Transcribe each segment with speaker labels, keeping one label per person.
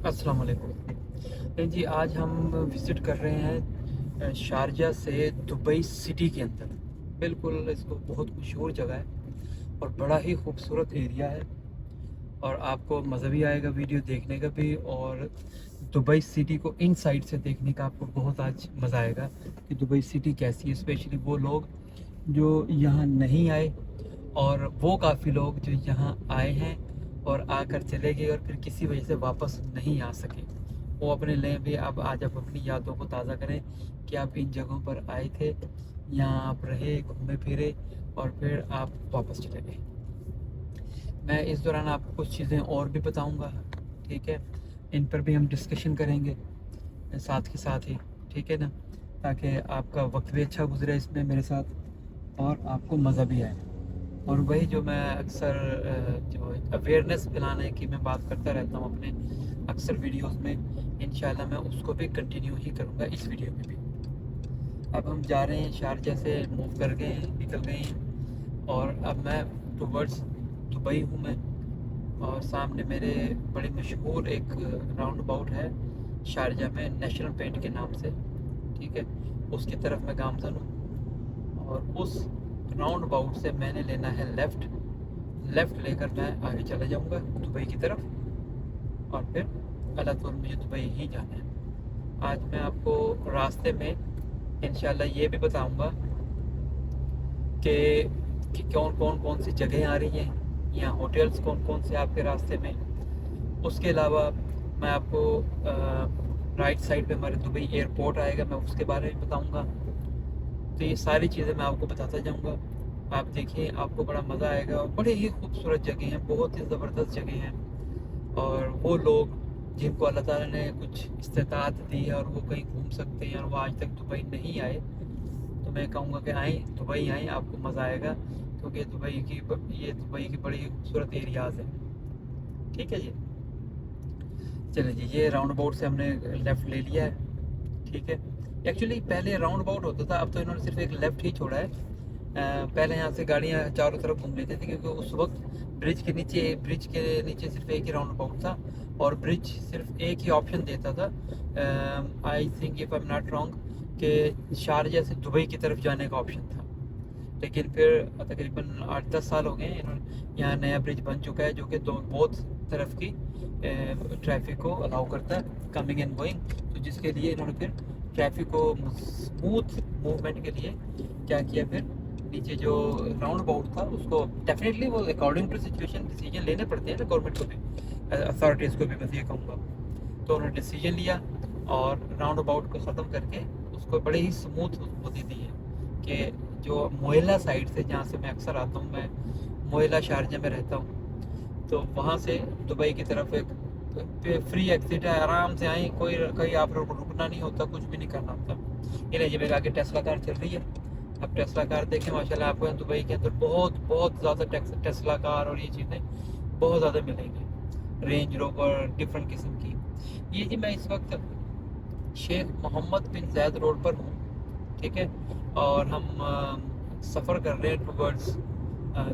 Speaker 1: अस्सलाम वालेकुम जी। आज हम विज़िट कर रहे हैं शारजा से दुबई सिटी के अंदर। बिल्कुल इसको बहुत मशहूर जगह है और बड़ा ही खूबसूरत एरिया है और आपको मज़ा भी आएगा वीडियो देखने का भी, और दुबई सिटी को इनसाइड से देखने का आपको बहुत आज मज़ा आएगा कि दुबई सिटी कैसी है। स्पेशली वो लोग जो यहाँ नहीं आए और वो काफ़ी लोग जो यहाँ आए हैं और आकर चले गए और फिर किसी वजह से वापस नहीं आ सके, वो अपने लिए भी अब आज आप अपनी यादों को ताज़ा करें कि आप इन जगहों पर आए थे, यहाँ आप रहे, घूमे फिरे और फिर आप वापस चले गए। मैं इस दौरान आपको कुछ चीज़ें और भी बताऊंगा, ठीक है, इन पर भी हम डिस्कशन करेंगे साथ के साथ ही, ठीक है ना, ताकि आपका वक्त भी अच्छा गुजरे इसमें मेरे साथ और आपको मज़ा भी आए। और वही जो मैं अक्सर जो एक अवेयरनेस फैलाने की मैं बात करता रहता हूँ अपने अक्सर वीडियोस में, इंशाल्लाह मैं उसको भी कंटिन्यू ही करूँगा इस वीडियो में भी। अब हम जा रहे हैं, शारजा से मूव कर गए हैं, निकल गए हैं और अब मैं टूवर्ड्स दुबई हूँ मैं, और सामने मेरे बड़ी मशहूर एक राउंड अबाउट है शारजा में नेशनल पेंट के नाम से, ठीक है, उसकी तरफ मैं गामज़न हूँ और उस राउंड अबाउट से मैंने लेना है लेफ़्ट। लेफ़्ट लेकर मैं आगे चला जाऊँगा दुबई की तरफ और फिर गलत और मुझे दुबई ही जाना है। आज मैं आपको रास्ते में इंशाल्लाह ये भी बताऊँगा कि कौन सी जगह आ रही हैं या होटल्स कौन कौन से आपके रास्ते में। उसके अलावा मैं आपको राइट साइड पे हमारे दुबई एयरपोर्ट आएगा, मैं उसके बारे में बताऊँगा। तो ये सारी चीज़ें मैं आपको बताता जाऊँगा, आप देखिए, आपको बड़ा मज़ा आएगा और बड़े ही खूबसूरत जगह हैं, बहुत ही ज़बरदस्त जगह हैं। और वो लोग जिनको अल्लाह ताला ने कुछ इस्तिताअत दी है और वो कहीं घूम सकते हैं और वो आज तक दुबई नहीं आए, तो मैं कहूँगा कि आएँ, दुबई आएँ, आपको मज़ा आएगा, क्योंकि ये दुबई की बड़ी खूबसूरत एरियाज़ हैं, ठीक है जी। चलिए जी, ये राउंड अबाउट से हमने लेफ़्ट ले लिया है, ठीक है। एक्चुअली पहले राउंड अबाउट होता था, अब तो इन्होंने सिर्फ एक लेफ़्ट ही छोड़ा है। पहले यहाँ से गाड़ियाँ चारों तरफ घूम लेती थी, क्योंकि उस वक्त ब्रिज के नीचे सिर्फ एक ही राउंड अबाउट था और ब्रिज सिर्फ एक ही ऑप्शन देता था, I think if I am not wrong, कि शारजा से दुबई की तरफ जाने का ऑप्शन था। लेकिन फिर तकरीबन 8-10 साल हो गए हैं, इन्होंने यहाँ नया ब्रिज बन चुका है जो कि बहुत तरफ की ट्रैफिक को अलाउ करता है, कमिंग एंड गोइंग। तो जिसके लिए इन्होंने फिर ट्रैफिक को स्मूथ मूवमेंट के लिए क्या किया, फिर नीचे जो राउंड अबाउट था उसको डेफिनेटली वो अकॉर्डिंग टू सिचुएशन डिसीजन लेने पड़ते हैं ना गवर्नमेंट को भी, अथॉरिटीज़ को भी, मैं ये कहूँगा। तो उन्होंने डिसीजन लिया और राउंड अबाउट को ख़त्म करके उसको बड़े ही स्मूथ वो दे दी है कि जो मोहल्ला साइड से, जहाँ से मैं अक्सर आता हूँ, मैं मोहल्ला शारजा में रहता हूँ, तो वहाँ से दुबई की तरफ एक फ्री एग्जिट है, आराम से आए, कोई कहीं आप रुकना नहीं होता, कुछ भी नहीं करना होता। ये लीजिए, मेरे आगे टेस्ला कार चल रही है। अब टेस्ला कार देखें, माशाल्लाह आपको दुबई के अंदर बहुत बहुत ज़्यादा टेस्ला कार और ये चीज़ें बहुत ज़्यादा मिलेंगी, रेंज रोवर डिफरेंट किस्म की। ये जी, मैं इस वक्त शेख मोहम्मद बिन ज़ायद रोड पर हूँ, ठीक है, और हम सफ़र कर रहे हैं टूवर्ड्स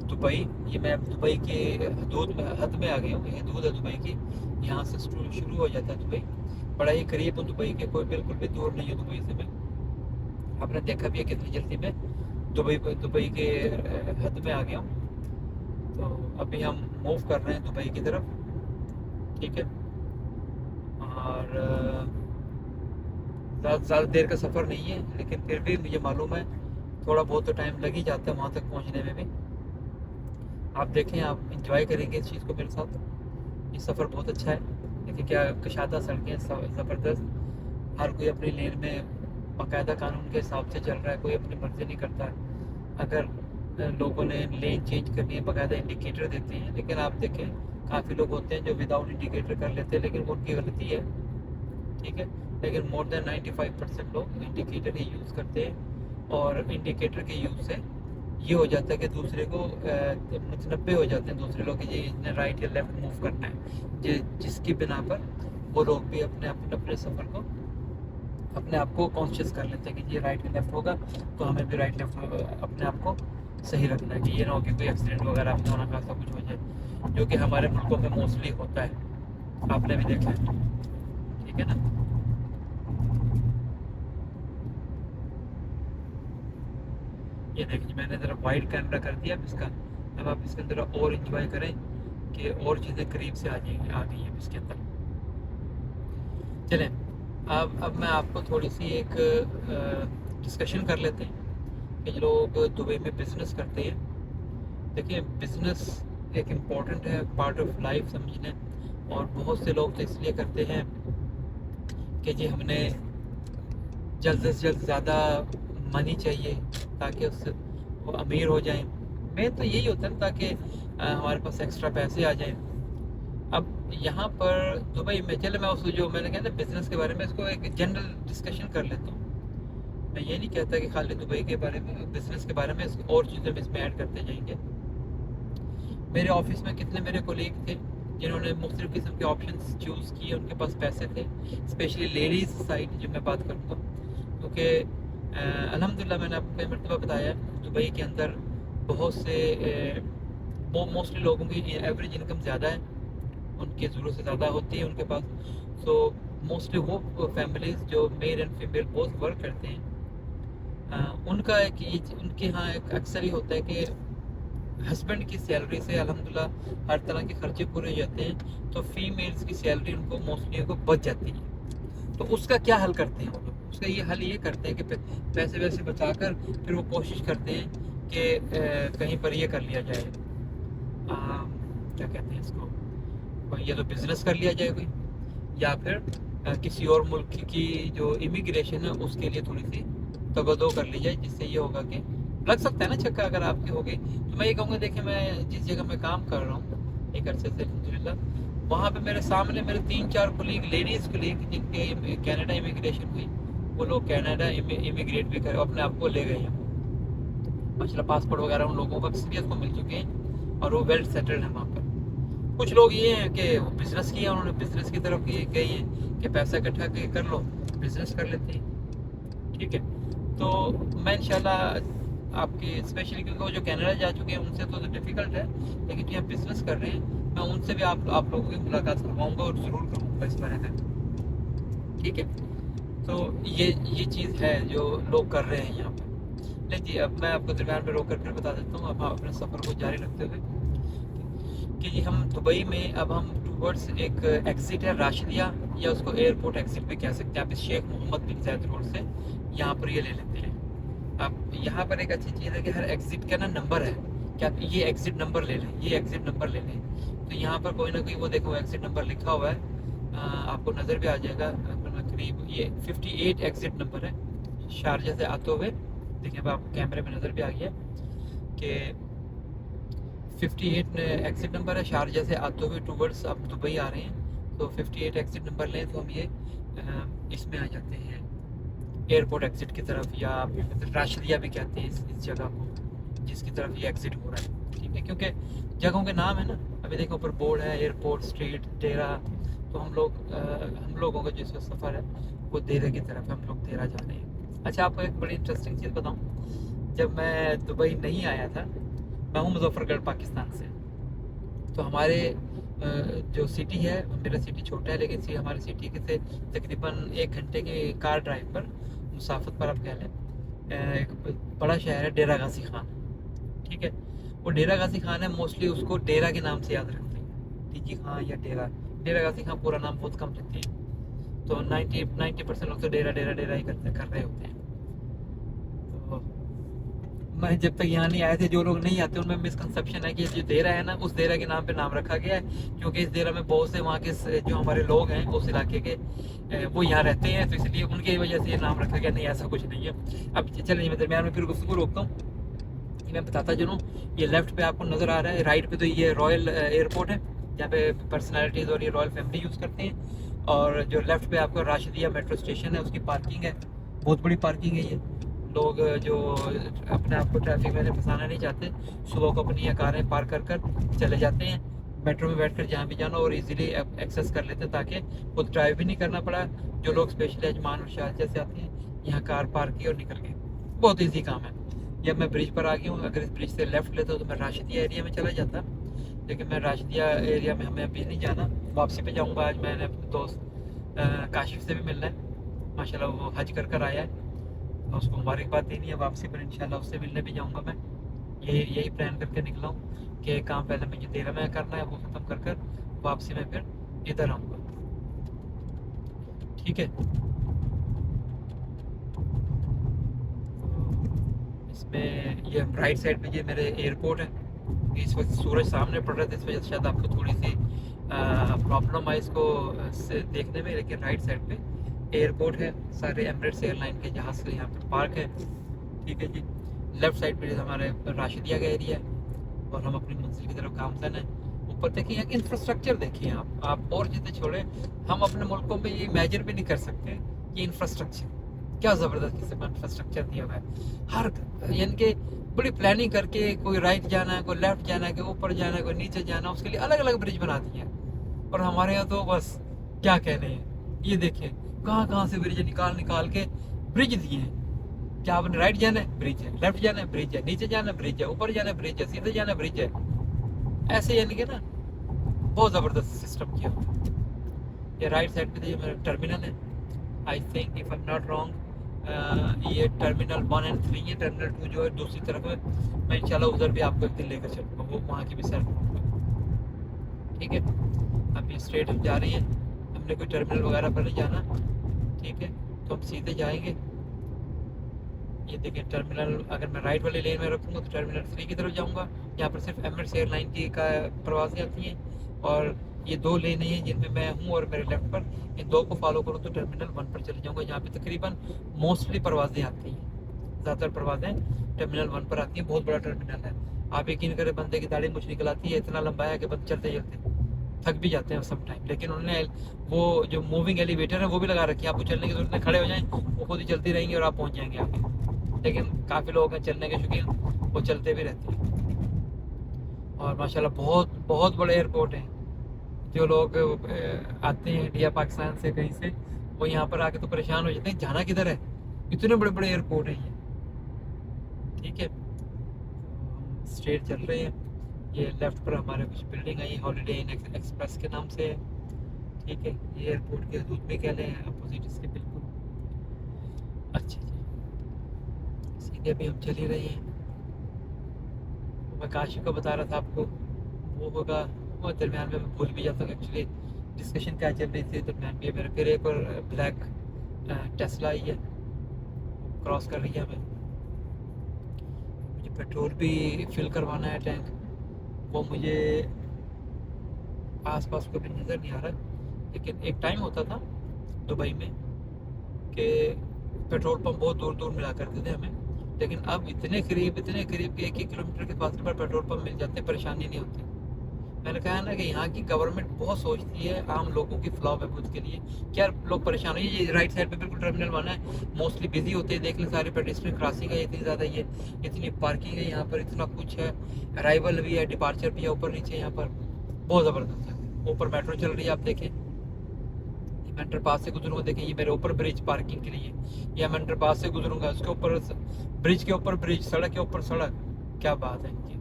Speaker 1: दुबई। ये मैं दुबई के हद में आ गई हूँ, ये हदूद है दुबई की, यहाँ से शुरू हो जाता है दुबई। बड़ा ही करीब हूँ दुबई के, कोई बिल्कुल भी दूर नहीं है दुबई से मैं। आपने देखा भी है कितनी जल्दी में दुबई के हद में आ गया हूँ। तो अभी हम मूव कर रहे हैं दुबई की तरफ, ठीक है, और ज़्यादा देर का सफ़र नहीं है, लेकिन फिर भी मुझे मालूम है थोड़ा बहुत तो टाइम लग ही जाता है वहाँ तक पहुँचने में भी। आप देखें, आप इंजॉय करेंगे इस चीज़ को मेरे साथ। ये सफ़र बहुत अच्छा है, देखिए क्या कशादा सड़कें, ज़बरदस्त। हर कोई अपनी लेन में बाकायदा कानून के हिसाब से चल रहा है, कोई अपनी मर्ज़ी नहीं करता है। अगर लोगों ने लेन चेंज करनी है, बाकायदा इंडिकेटर देते हैं, लेकिन आप देखें काफ़ी लोग होते हैं जो विदाउट इंडिकेटर कर लेते हैं, लेकिन वो उनकी गलती है, ठीक है। लेकिन मोर देन 95% लोग इंडिकेटर ही यूज़ करते हैं और इंडिकेटर के यूज़ से ये हो जाता है कि दूसरे को मुतनब्बे हो जाते हैं दूसरे लोग कि ये इसने राइट या लेफ़्ट मूव करना है, जिसकी बिना पर वो लोग भी अपने सफ़र को अपने आप को कॉन्शियस कर लेते हैं कि ये राइट या लेफ़्ट होगा, तो हमें भी राइट लेफ़्ट अपने आप को सही रखना है, कि ये ना हो कि कोई एक्सीडेंट वगैरह में होना खासा कुछ हो जाए, जो कि हमारे मुल्कों में मोस्टली होता है, आपने भी देखा है, ठीक है ना। ये देखिए मैंने ज़रा वाइड कैमरा कर दिया अब इसका। अब आप इसके अंदर और इंजॉय करें कि और चीज़ें करीब से आ जाएंगी, आ गई हैं इसके अंदर। चलें अब मैं आपको थोड़ी सी एक डिस्कशन कर लेते हैं कि जो लोग दुबई में बिज़नेस करते हैं। देखिए बिज़नेस एक इम्पॉर्टेंट है पार्ट ऑफ लाइफ समझने, और बहुत से लोग तो इसलिए करते हैं कि जी हमने जल्द से जल्द ज़्यादा मनी चाहिए ताकि उससे वो अमीर हो जाएं। मेन तो यही होता है ताकि हमारे पास एक्स्ट्रा पैसे आ जाएं। अब यहाँ पर दुबई में चले मैं उस जो मैंने कहा ना बिज़नेस के बारे में इसको एक जनरल डिस्कशन कर लेता हूँ। मैं ये नहीं कहता कि खाली दुबई के बारे में बिज़नेस के बारे में इसको और चीज़ें भी इसमें ऐड करते जाएंगे। मेरे ऑफिस में कितने मेरे कोलीग थे जिन्होंने मुख्तलिफ़ किस्म के ऑप्शंस चूज़ किए, उनके पास पैसे थे, स्पेशली लेडीज़ साइड जो मैं बात करूँगा, क्योंकि अल्हम्दुलिल्लाह मैंने आपको कई मरतबा बताया दुबई के अंदर बहुत से मोस्टली लोगों की एवरेज इनकम ज़्यादा है, उनकी ज़रूरत से ज़्यादा होती है उनके पास। सो मोस्टली वो फैमिलीज़ जो male and female both work करते हैं, उनका एक उनके यहाँ एक अक्सर ही होता है कि हस्बैंड की सैलरी से अल्हम्दुलिल्लाह हर तरह के खर्चे पूरे हो जाते हैं, तो फीमेल्स की सैलरी उनको मोस्टली को बच जाती है। तो उसका क्या हल करते हैं वो लोग? उसका ये हल ये करते हैं कि पैसे वैसे बचाकर फिर वो कोशिश करते हैं कि कहीं पर ये कर लिया जाए, क्या कहते हैं इसको, कोई या तो बिज़नेस कर लिया जाए कोई, या फिर किसी और मुल्क की जो इमिग्रेशन है उसके लिए थोड़ी सी तवज्जो कर ली जाए, जिससे ये होगा कि लग सकता है ना छक्का अगर आपकी होगी। तो मैं ये कहूँगा देखिए मैं जिस जगह मैं काम कर रहा हूँ एक अरसे से अल्हम्दुलिल्लाह, वहाँ पे मेरे सामने मेरे 3-4 कोलीग लेडीज़ कोलीग जिनके कनाडा इमिग्रेशन हुई, वो लोग कनाडा इमिग्रेट भी कर अपने आप को ले गए हैं माशाल्लाह, पासपोर्ट वगैरह उन लोगों को अक्सरियत को मिल चुके हैं और वो वेल सेटल्ड हैं वहाँ पर। कुछ लोग ये हैं कि वो बिज़नेस किया, उन्होंने बिज़नेस की तरफ गए हैं कि पैसा इकट्ठा कर लो बिज़नेस कर लेते हैं, ठीक है। तो मैं इंशाल्लाह आपकी स्पेशली क्योंकि वो जो कनाडा जा चुके हैं उनसे तो डिफ़िकल्ट है, लेकिन जो बिज़नेस कर रहे हैं मैं उनसे भी आप लोगों की मुलाकात करवाऊँगा और ज़रूर करूँगा इस बारे में, ठीक है। तो ये चीज़ है जो लोग कर रहे हैं यहाँ पर। लेकिन अब मैं आपको दरम्यान में रोक कर फिर बता देता हूँ, अब अपने सफ़र को जारी रखते हुए कि जी हम दुबई में अब हम टूवर्ड्स एक एग्ज़िट है राशिदिया, या उसको एयरपोर्ट एग्ज़िट भी कह सकते हैं आप, इस शेख मोहम्मद बिन जायद रोड से यहाँ पर ये ले लेते हैं। अब यहाँ पर एक अच्छी चीज़ है कि हर एग्ज़िट का ना नंबर है कि आप ये एग्ज़िट नंबर ले लें, ये एग्ज़िट नंबर ले लें। तो यहाँ पर कोई ना कोई वो देखो एग्ज़िट नंबर लिखा हुआ है, आपको नज़र भी आ जाएगा करीब ये 58 एग्ज़िट नंबर है शारजा से आते हुए। देखिए अब आपको कैमरे में नज़र भी आ गया कि 58 एग्ज़िट नंबर है शारजा से आते हुए टूवर्ड्स आप दुबई आ रहे हैं। तो 58 एग्ज़िट नंबर लें तो हम ये इसमें आ जाते हैं एयरपोर्ट एग्ज़िट की तरफ, या राशिदिया भी कहते हैं इस जगह को जिसकी तरफ ये एग्ज़िट हो रहा है, ठीक है। क्योंकि जगहों के नाम है ना, अभी देखो ऊपर बोर्ड है एयरपोर्ट स्ट्रीट डेरा, तो हम लोगों का जो सफ़र है वो डेरा की तरफ है, हम लोग डेरा जा रहे हैं। अच्छा आपको एक बड़ी इंटरेस्टिंग चीज़ बताऊँ, जब मैं दुबई नहीं आया था, मैं हूँ मुजफ्फरगढ़ पाकिस्तान से, तो हमारे जो सिटी है मेरा सिटी छोटा है लेकिन हमारी सिटी के से तकरीबन 1 घंटे के कार ड्राइव पर मुसाफत पर आप कह लें एक बड़ा शहर है डेरा गाजी खान, ठीक है। वो डेरा गाजी खान है, मोस्टली उसको डेरा के नाम से याद रखते हैं, टीजी खान या डेरा गाजी खान पूरा नाम बहुत कम लेते हैं। तो 90% लोग तो डेरा ही कर रहे होते हैं। तो मैं जब तक यहाँ नहीं आए थे, जो लोग नहीं आते उनमें मिसकंसेप्शन है कि जो डेरा है ना उस डेरा के नाम पे नाम रखा गया है, क्योंकि इस डेरा में बहुत से वहाँ के जो हमारे लोग हैं उस इलाके के वो यहाँ रहते हैं, तो इसलिए उनकी वजह से ये नाम रखा गया। नहीं ऐसा कुछ नहीं है। अब चलिए मैं दरम्यान में फिर गुफ्तगू रोकता हूँ, मैं बताता चलूँ। ये लेफ्ट पे आपको नज़र आ रहा है, राइट पे तो ये रॉयल एयरपोर्ट है जहाँ पे पर्सनैलिटीज़ और ये रॉयल फैमिली यूज़ करते हैं, और जो लेफ्ट पे आपका राशिदिया मेट्रो स्टेशन है उसकी पार्किंग है, बहुत बड़ी पार्किंग है। ये लोग जो अपने आप को ट्रैफिक में फंसाना नहीं चाहते, सुबह को अपनी कारें पार्क कर चले जाते हैं, मेट्रो में बैठकर जहाँ भी जाना और इजीली एक्सेस कर लेते हैं, ताकि खुद ड्राइव भी नहीं करना पड़ा। जो लोग स्पेशली अजमान और शारजा से आते हैं यहाँ कार पार्क की और निकल गए, बहुत ईजी काम है। जब मैं ब्रिज पर आ गया हूँ, अगर इस ब्रिज से लेफ्ट लेता तो मैं राशिदिया एरिया में चला जाता, लेकिन मैं राशिदिया एरिया में हमें अभी नहीं जाना, वापसी पे जाऊँगा। आज मैंने अपने दोस्त काशिफ से भी मिलना है, माशाल्लाह वो हज कर आया है, तो उसको मुबारकबाद देनी है वापसी पर, इंशाल्लाह उससे मिलने भी जाऊँगा मैं। यही प्लान करके निकला हूँ कि काम पहले मुझे देरा में करना है, वो ख़त्म कर वापसी में फिर इधर आऊँगा। ठीक है, इसमें ये राइट साइड पे ये मेरे एयरपोर्ट है। इस वक्त सूरज सामने पड़ रहा था, इस वजह से शायद आपको थोड़ी सी प्रॉब्लम आई इसको से देखने में, लेकिन राइट साइड पे एयरपोर्ट है, सारे एमिरेट्स एयरलाइन के जहाज़ यहाँ पर पार्क है। ठीक है जी, लेफ़्ट साइड पे हमारे राशिदिया का एरिया है और हम अपनी मंजिल की तरफ गामजन है। ऊपर देखिए यहाँ इंफ्रास्ट्रक्चर देखिए आप और जितने छोड़े, हम अपने मुल्कों में ये इमेजिन भी नहीं कर सकते कि इंफ्रास्ट्रक्चर क्या ज़बरदस्त किस्म का इंफ्रास्ट्रक्चर दिया हुआ है। हर यानी कि बड़ी प्लानिंग करके, कोई राइट जाना है, कोई लेफ्ट जाना है, कोई ऊपर जाना है, कोई नीचे जाना है, उसके लिए अलग अलग ब्रिज बना दिए हैं। और हमारे यहाँ तो बस क्या कहने हैं, ये देखिए कहाँ से ब्रिज निकाल के ब्रिज दिए हैं। क्या आपने राइट जाना है, ब्रिज है, लेफ्ट जाना है, ब्रिज है, नीचे जाना है, ब्रिज है, ऊपर जाना है, ब्रिज है, सीधे जाना है, ब्रिज है। ऐसे यानी कि ना बहुत ज़बरदस्त सिस्टम किया। ये राइट साइड पे ये मेरा टर्मिनल है, I think if I am not wrong, ये टर्मिनल 1 और 3 है। टर्मिनल 2 जो है दूसरी तरफ है, मैं इंशाल्लाह उधर भी आपको एक दिन लेकर चलूँगा, वो वहाँ की भी सैर करूँगा। ठीक है, अब ये स्ट्रेट हम जा रहे हैं, हमने कोई टर्मिनल वगैरह पर नहीं जाना। ठीक है, तो हम सीधे जाएंगे। ये देखिए टर्मिनल, अगर मैं राइट वाले लेन में रखूँगा तो टर्मिनल 3 की तरफ जाऊँगा। यहाँ पर सिर्फ एमिरेट्स एयरलाइन की का प्रवासी आती हैं, और ये 2 लेनें हैं जिनमें मैं हूँ और मेरे लेफ्ट पर, इन 2 को फॉलो करूँ तो टर्मिनल 1 पर चले जाऊँगा। यहाँ पे तकरीबन मोस्टली परवाज़ें आती हैं, ज़्यादातर परवाज़ें टर्मिनल 1 पर आती हैं। बहुत बड़ा टर्मिनल है, आप यकीन करें बंदे की दाढ़ी मुझ निकल आती है, इतना लंबा है कि बंद चलते चलते थक भी जाते हैं सम टाइम। लेकिन उन्होंने वो जो मूविंग एलिवेटर है वो भी लगा रखी है, आपको चलने की जरूरत नहीं, खड़े हो जाएं वो खुद ही चलती रहेंगी और आप पहुँच जाएंगे आगे। लेकिन काफ़ी लोग हैं चलने के शौकीन, वो चलते भी रहते हैं। और माशाल्लाह बहुत बहुत बड़े एयरपोर्ट हैं। जो लोग आते हैं इंडिया पाकिस्तान से कहीं से, वो यहाँ पर आके तो परेशान हो जाते हैं, जाना किधर है, इतने बड़े बड़े एयरपोर्ट हैं ये। ठीक है, स्ट्रेट चल रहे हैं। ये लेफ्ट पर हमारे कुछ बिल्डिंग आई, हॉलीडे इन एक्सप्रेस के नाम से है। ठीक है, ये एयरपोर्ट के दूध में कह लें, अपोजिट इसके बिल्कुल। अच्छा जी, सीधे अभी हम चल ही रहे हैं। मैं काशी को बता रहा था आपको, वो होगा वो दरमियान में मैं भूल भी जाता हूँ एक्चुअली डिस्कशन क्या चल रही थी दरमियान में। मेरे फिर एक और ब्लैक टेस्ला आई है, क्रॉस कर रही है हमें। मुझे पेट्रोल भी फिल करवाना है टैंक, वो मुझे आसपास को भी नज़र नहीं आ रहा। लेकिन एक टाइम होता था दुबई में कि पेट्रोल पंप बहुत दूर दूर मिला करते थे हमें, लेकिन अब इतने करीब कि 1-1 किलोमीटर के फासले पर पेट्रोल पंप मिल जाते, परेशानी नहीं होती। मैंने कहा ना कि यहाँ की गवर्नमेंट बहुत सोचती है आम लोगों की फलाह बहबूद के लिए। क्या लोग परेशान हो, ये राइट साइड पे बिल्कुल टर्मिनल बना है, मोस्टली बिजी होते हैं, देख लें सारे पेडेस्ट्रियन क्रॉसिंग है इतनी ज़्यादा, ये इतनी पार्किंग है यहाँ पर, इतना कुछ है, अराइवल भी है, डिपार्चर भी है, ऊपर नीचे यहाँ पर बहुत ज़बरदस्त है। ऊपर मेट्रो चल रही है, आप देखें, मैं अंडर पास से गुजरूंगा, देखें ये मेरे ऊपर ब्रिज पार्किंग के लिए, या मैं अंडर पास से गुजरूंगा उसके ऊपर ब्रिज के ऊपर ब्रिज, सड़क के ऊपर सड़क, क्या बात है इनकी।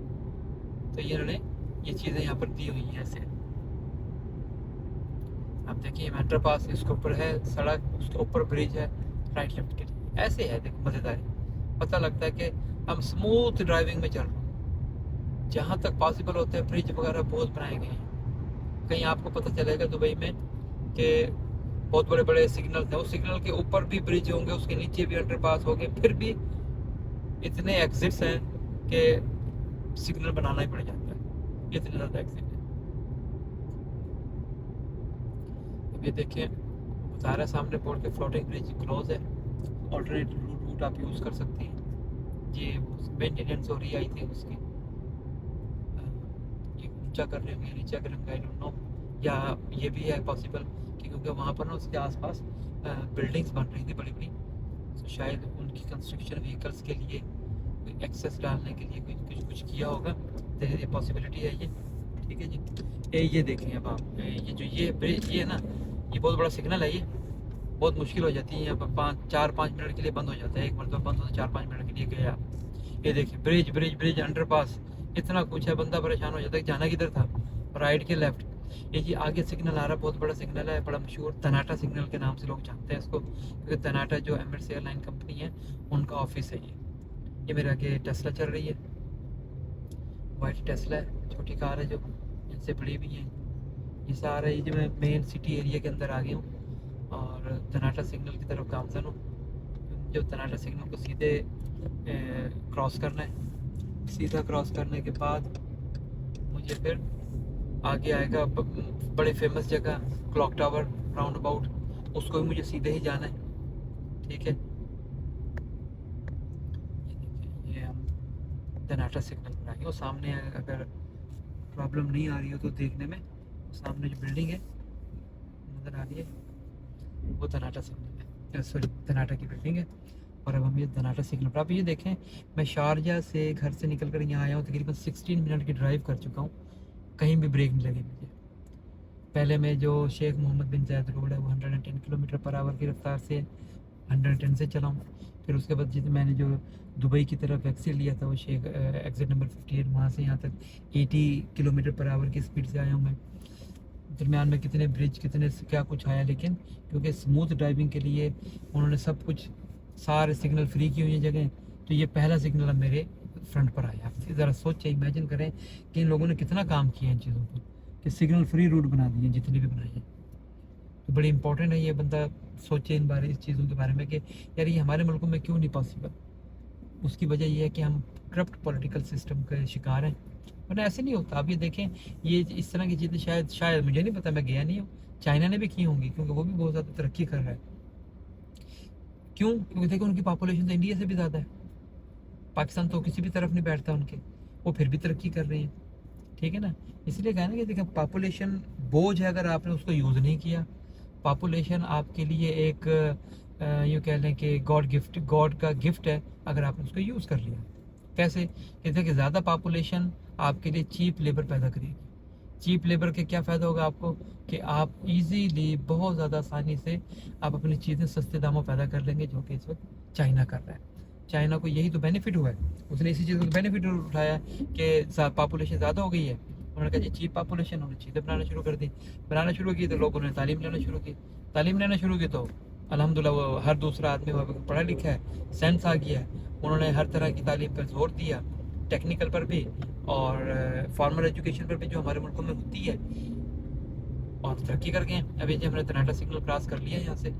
Speaker 1: तो ये इन्होंने ये चीज़ें यहाँ पर दी हुई हैं ऐसे। आप देखिए मेट्रो पास, इसके ऊपर है सड़क, उसके ऊपर ब्रिज है, राइट लेफ्ट के लिए ऐसे है। देखो मज़ेदारी, पता लगता है कि हम स्मूथ ड्राइविंग में चल रहे हैं। जहाँ तक पॉसिबल होते हैं ब्रिज वगैरह बहुत बनाए गए हैं। कहीं आपको पता चलेगा दुबई में कि बहुत बड़े बड़े सिग्नल थे, उस सिग्नल के ऊपर भी ब्रिज होंगे, उसके नीचे भी अंडरपास होंगे, फिर भी इतने एग्जिट्स हैं कि सिग्नल बनाना ही पड़ जाता है, इतने ज़्यादा एग्जिट है। अब ये देखें बता रहा है सामने बोर्ड के फ्लोटिंग ब्रिज क्लोज है, ऑल्टरनेट रूट आप यूज़ कर सकते हैं। ये मेंटेनेंस हो रही आई थी उसकी, ये ऊंचा कर रहे होंगे, नीचा करेंगे, आई डोंट नो, या ये भी है पॉसिबल कि क्योंकि वहाँ पर ना उसके आसपास बिल्डिंग्स बन रही थी बड़ी बड़ी, तो शायद उनकी कंस्ट्रक्शन व्हीकल्स के लिए कोई एक्सेस डालने के लिए कोई कुछ किया होगा, तो ये पॉसिबिलिटी है ये। ठीक है जी, ये देखें अब आप, ये जो ये ब्रिज ये ना, ये बहुत बड़ा सिग्नल है, ये बहुत मुश्किल हो जाती है यहाँ पर, 4-5 मिनट के लिए बंद हो जाता है, एक मरतबा बंद होता है 4-5 मिनट के लिए गया। ये देखिए ब्रिज ब्रिज ब्रिज अंडरपास, इतना कुछ है, बंदा परेशान हो जाता है कि जाना किधर था, राइट के लेफ्ट। ये जी आगे सिग्नल आ रहा है, बहुत बड़ा सिग्नल है, बड़ा मशहूर तनाटा सिग्नल के नाम से लोग जानते हैं इसको, क्योंकि तनाटा जो एमिरेट्स एयरलाइन कंपनी है उनका ऑफिस है ये मेरे आगे टेस्ला चल रही है, वाइट टेस्ला है, छोटी कार है जो इनसे बड़ी भी है। ये सारा ये जो मैं मेन सिटी एरिया के अंदर आ गया हूँ और तनाटा सिग्नल की तरफ गामजन हूँ। जो तनाटा सिग्नल को सीधे क्रॉस करना है, सीधा क्रॉस करने के बाद मुझे फिर आगे आएगा बड़े फेमस जगह क्लॉक टावर राउंड अबाउट, उसको भी मुझे सीधे ही जाना है। ठीक है, ये हम तनाटा सिग्नल पर आएंगे और सामने अगर प्रॉब्लम नहीं आ रही हो तो देखने में, सामने जो बिल्डिंग है नज़र आ रही है वो तनाटा सिग्नल है, सॉरी तनाटा की बिल्डिंग है। और अब हम ये तनाटा सिग्नल पर, आप ये देखें मैं शारजा से घर से निकल कर यहाँ आया हूँ, तकरीबन 16 मिनट की ड्राइव कर चुका हूँ, कहीं भी ब्रेक नहीं लगी मुझे। पहले मैं जो शेख मोहम्मद बिन जायद रोड है वो 110 किलोमीटर पर आवर की रफ्तार से 110 से चला हूँ। फिर उसके बाद जितने मैंने जो दुबई की तरफ एग्जिट लिया था वो शेख एग्जिट नंबर 58, वहाँ से यहाँ तक 80 किलोमीटर पर आवर की स्पीड से आया हूँ मैं। दरमियान में कितने ब्रिज कितने क्या कुछ आया, लेकिन क्योंकि स्मूथ ड्राइविंग के लिए उन्होंने सब कुछ सारे सिग्नल फ्री की हुई है जगह, तो ये पहला सिग्नल अब मेरे फ्रंट पर आया। आप ज़रा सोचें, इमेजिन करें कि इन लोगों ने कितना काम किया इन चीज़ों पर, कि सिग्नल फ्री रूट बना दिए जितने भी बनाए हैं। तो बड़ी इंपॉर्टेंट है ये, बंदा सोचे इन बारे इस चीज़ों के बारे में कि यार ये हमारे मुल्कों में क्यों नहीं पॉसिबल। उसकी वजह ये है कि हम करप्ट पॉलिटिकल सिस्टम के शिकार हैं, वरना ऐसे नहीं होता। आप ये देखें, ये इस तरह की चीज़ें शायद मुझे नहीं पता, मैं गया नहीं हूँ, चाइना ने भी की होंगी क्योंकि वो भी बहुत ज़्यादा तरक्की कर रहा है। क्यों? क्योंकि देखो उनकी पॉपुलेशन तो इंडिया से भी ज़्यादा है, पाकिस्तान तो किसी भी तरफ नहीं बैठता उनके, वो फिर भी तरक्की कर रहे हैं। ठीक है ना, इसलिए कहा ना कि देखिए पॉपुलेशन बोझ है अगर आपने उसको यूज़ नहीं किया। पॉपुलेशन आपके लिए एक यूँ कह लें कि गॉड का गिफ्ट है अगर आपने उसको यूज़ कर लिया। कैसे? कि देखिए ज़्यादा पॉपुलेशन आपके लिए चीप लेबर पैदा करेगी। चीप लेबर के क्या फ़ायदा होगा आपको, कि आप इजीली बहुत ज़्यादा आसानी से आप अपनी चीज़ें सस्ते दामों पैदा कर लेंगे, जो कि इस वक्त चाइना कर रहा है। चाइना को यही तो बेनिफिट हुआ है, उसने इसी चीज़ को बेनिफिट उठाया कि पॉपुलेशन ज़्यादा हो गई है, उन्होंने कहा जी चीप पॉपुलेशन, उन्होंने चीज़ें बनाना शुरू की तो लोगों ने तालीम लेना शुरू की तो अल्हम्दुलिल्लाह वो हर दूसरा आदमी वहाँ पर पढ़ा लिखा है, सेंस आ गया है, उन्होंने हर तरह की तालीम पर जोर दिया, टेक्निकल पर भी और फॉर्मल एजुकेशन पर भी जो हमारे मुल्कों में होती है, और तरक्की कर गए हैं। अभी जो हमने तनाटा सिग्नल क्रॉस कर लिया है यहाँ से,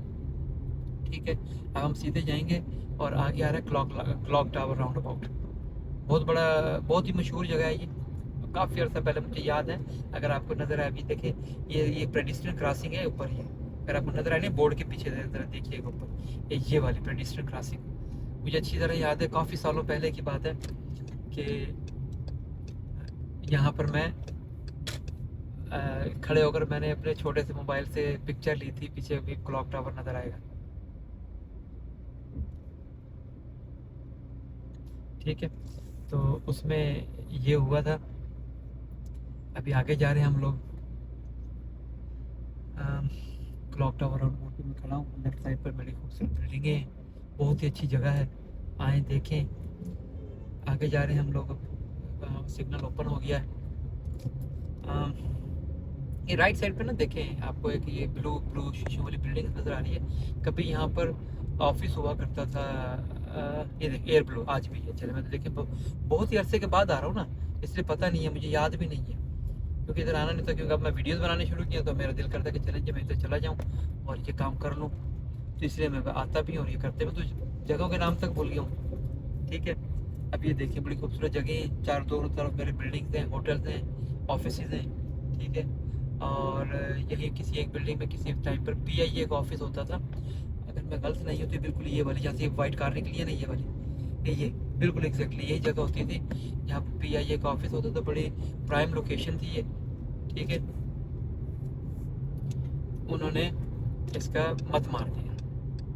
Speaker 1: ठीक है, अब हम सीधे जाएंगे और आगे आ रहा है क्लॉक टावर राउंड अबाउट। बहुत बड़ा, बहुत ही मशहूर जगह है ये, काफ़ी अर्सा पहले मुझे याद है। अगर आपको नज़र आए, अभी देखिए ये पेडिस्ट्रियन क्रॉसिंग है ऊपर, ये अगर आपको नज़र आए ना बोर्ड के पीछे ज़रा देखिएगा ऊपर, ये वाली पेडिस्ट्रियन क्रॉसिंग मुझे अच्छी तरह याद है, काफ़ी सालों पहले की बात है कि यहाँ पर मैं खड़े होकर मैंने अपने छोटे से मोबाइल से पिक्चर ली थी, पीछे भी क्लॉक टावर नज़र आएगा। ठीक है, तो उसमें ये हुआ था। अभी आगे जा रहे हैं हम लोग, क्लॉक टावर राउंड अबाउट पे मैं खड़ा हूँ, लेफ्ट साइड पर बड़ी खूबसूरत बिल्डिंगें हैं, बहुत ही अच्छी जगह है, आए देखें। आगे जा रहे हैं हम लोग, सिग्नल ओपन हो गया है। ये राइट साइड पे ना देखें, आपको एक ये ब्लू ब्लू शीशों वाली बिल्डिंग नज़र आ रही है, कभी यहाँ पर ऑफिस हुआ करता था। ये देखिए एयर ब्लू आज भी है, चले मैं तो देखें बहुत ही अरसे के बाद आ रहा हूँ ना, इसलिए पता नहीं है, मुझे याद भी नहीं है क्योंकि इधर आना नहीं था, क्योंकि अब मैं वीडियोस बनाने शुरू किया तो मेरा दिल करता है कि चलें जब मैं इधर चला जाऊँ और ये काम कर लूँ, तो इसलिए मैं आता भी हूँ और ये करते हुए तो जगहों के नाम तक भूल गया हूँ। ठीक है, अब ये देखिए बड़ी खूबसूरत जगह है, चार दोनों तरफ मेरे बिल्डिंग्स हैं, होटल्स हैं, ऑफिस हैं। ठीक है, और यही किसी एक बिल्डिंग में किसी टाइम पर PIA का ऑफिस होता था, अगर मैं गलत नहीं हूँ तो बिल्कुल ये वाली जहाँ से वाइट कार निकली है ना, ये वाली, ये बिल्कुल एग्जैक्टली यही जगह होती थी जहाँ पर PIA का ऑफिस होता था, बड़ी प्राइम लोकेशन थी ये। ठीक है, उन्होंने इसका मत मार दिया,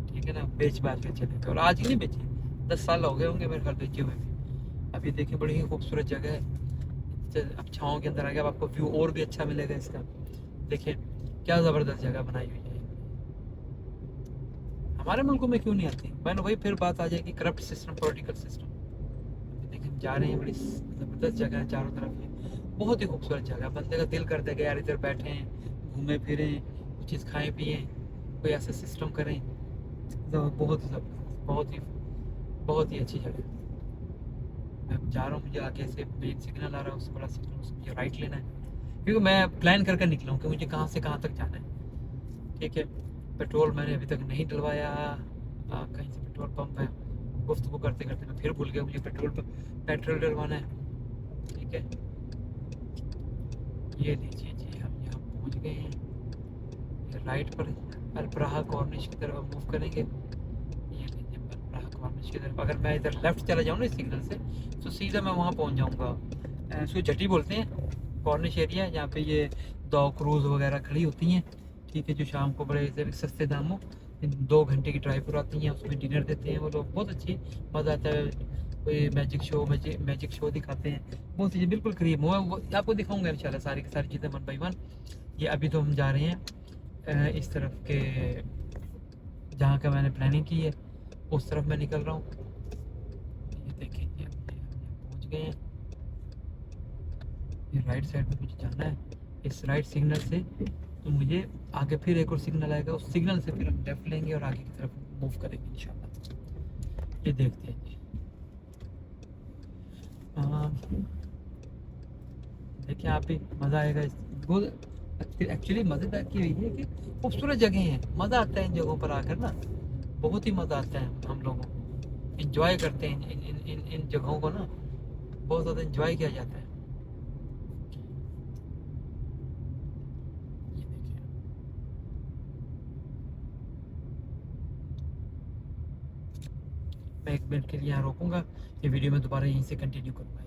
Speaker 1: ठीक है ना, बेच बाच के चले गए, और आज ही नहीं बेचे, 10 साल हो गए होंगे मेरे घर बेचे हुए भी। अब ये देखिए बड़ी ही खूबसूरत जगह है, अब छाँव के अंदर आ गया, अब आपको व्यू और भी अच्छा मिलेगा इसका। देखिए क्या ज़बरदस्त जगह बनाई हुई है, हमारे मुल्कों में क्यों नहीं आती। मैंने वही फिर बात आ जाएगी करप्ट सिस्टम, पॉलिटिकल सिस्टम। हम जा रहे हैं, बड़ी ज़बरदस्त जगह है, चारों तरफ ये बहुत ही खूबसूरत जगह है। बंदे का दिल करता है कि यार इधर बैठें, घूमें फिरें, कुछ चीज़ खाएं पिएं, कोई ऐसा सिस्टम करें। तो बहुत ही ज़बरदस्त, बहुत ही अच्छी जगह है। मैं जा रहा हूँ, मुझे आगे से मेन सिग्नल आ रहा है, उससे बड़ा सिग्नल, उससे मुझे राइट लेना है, क्योंकि मैं प्लान करके निकला हूँ कि मुझे कहाँ से कहाँ तक जाना है। ठीक है, पेट्रोल मैंने अभी तक नहीं डलवाया। कहीं से पेट्रोल पंप है, गुफ्तगू करते करते मैं फिर भूल गया मुझे पेट्रोल डलवाना है। ठीक है, ये लीजिए जी, हम यहाँ पहुँच गए हैं। ये राइट पर अल्प्राहा कॉर्निश की तरफ मूव करेंगे। ये लीजिए अल्प्राहा कॉर्निश की तरफ। अगर मैं इधर लेफ्ट चला जाऊँ ना इस सिग्नल से, तो सीधा मैं वहाँ पहुँच जाऊँगा। इसको जटी बोलते हैं, कॉर्निश एरिया, जहाँ पे ये दो क्रूज़ वगैरह खड़ी होती हैं। ठीक है, जो शाम को बड़े से सस्ते दामों 2 घंटे की ड्राइव पर आती हैं, उसमें डिनर देते हैं वो लोग, बहुत अच्छी, मज़ा आता है। कोई मैजिक शो दिखाते हैं, बहुत चीज़ें बिल्कुल करीब वो आपको दिखाऊंगा इंशाल्लाह सारी की सारी चीज़ें वन बाई वन। ये अभी तो हम जा रहे हैं इस तरफ के, जहाँ का मैंने प्लानिंग की है उस तरफ मैं निकल रहा हूँ। ये देखिए, ये हम पहुँच गए हैं। ये राइट साइड में मुझे जाना है, इस राइट सिग्नल से तो मुझे आगे फिर एक और सिग्नल आएगा, उस सिग्नल से फिर हम लेफ्ट लेंगे और आगे की तरफ मूव करेंगे इंशाल्लाह। ये देखते हैं जी। देखिए आप भी, मज़ा आएगा इस बहुत एक्चुअली मज़ेदार की हुई है कि खूबसूरत जगह हैं, मज़ा आता है इन जगहों पर आकर ना, बहुत ही मज़ा आता है। हम लोगों को इंजॉय करते हैं इन जगहों को ना, बहुत ज़्यादा इंजॉय किया जाता है। ये देखिए, मैं 1 मिनट के लिए यहाँ रोकूंगा, ये वीडियो मैं दोबारा यहीं से कंटिन्यू करूँगा।